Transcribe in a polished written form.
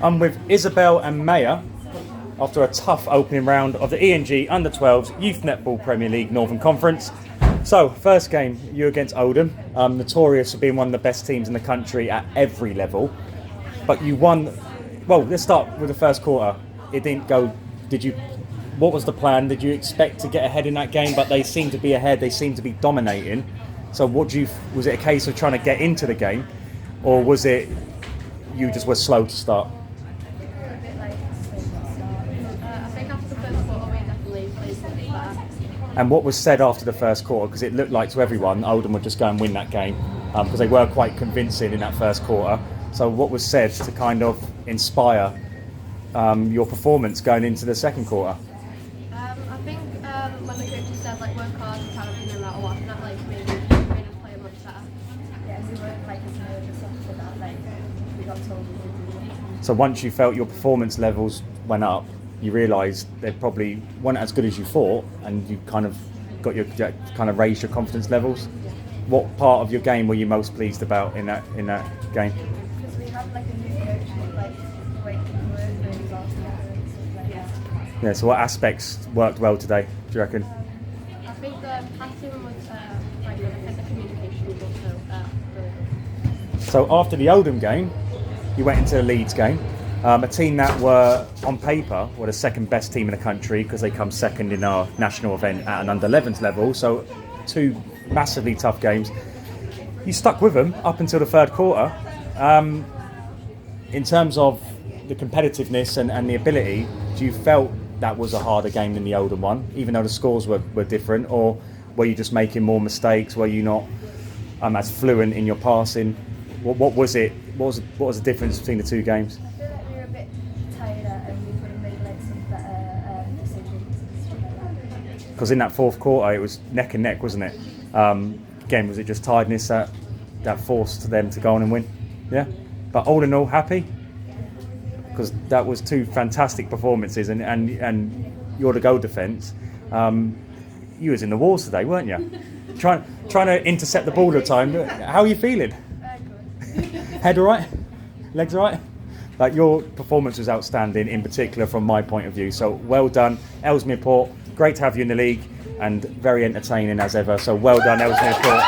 I'm with Isabel and Maya after a tough opening round of the ENG Under-12s Youth Netball Premier League Northern Conference. So, first game, you against Oldham, notorious for being one of the best teams in the country at every level. But you won. Well, let's start with the first quarter. It didn't go. What was the plan? Did you expect to get ahead in that game? But they seemed to be ahead. They seemed to be dominating. So, was it a case of trying to get into the game, or was it you just were slow to start? And what was said after the first quarter? Because it looked like to everyone Oldham would just go and win that game because they were quite convincing in that first quarter. So what was said to kind of inspire your performance going into the second quarter? I think when the coach said like work hard and kind of no matter what, that like made us play much better. Yeah, we weren't like as nervous after that. Like we got told we would do. So once you felt your performance levels went up, you realised they probably weren't as good as you thought, and you kind of got your kind of raised your confidence levels. Yeah. What part of your game were you most pleased about in that game? Because we had like a new coach that like the way he worked really well together and stuff like that. Yeah. So what aspects worked well today, do you reckon? I think the passing was quite good. I think the communication was also really good. So after the Oldham game, you went into the Leeds game. A team that were, on paper, were the second best team in the country because they come second in our national event at an under-11s level. So two massively tough games. You stuck with them up until the third quarter. In terms of the competitiveness and the ability, do you felt that was a harder game than the Oldham one, even though the scores were different? Or were you just making more mistakes? Were you not as fluent in your passing? What was it? What was the difference between the two games? I feel like we were a bit tighter and we could have made like some better decisions and stuff like that. Because in that fourth quarter, it was neck and neck, wasn't it? Again, was it just tiredness that forced them to go on and win? Yeah. But all in all, happy? Because that was two fantastic performances, and you're the goal defence. You was in the walls today, weren't you? Trying to intercept the ball all the time. How are you feeling? Good. Head all right? Legs all right? Like, your performance was outstanding, in particular from my point of view. So well done, Ellesmere Port. Great to have you in the league, and very entertaining as ever. So well done, Ellesmere Port.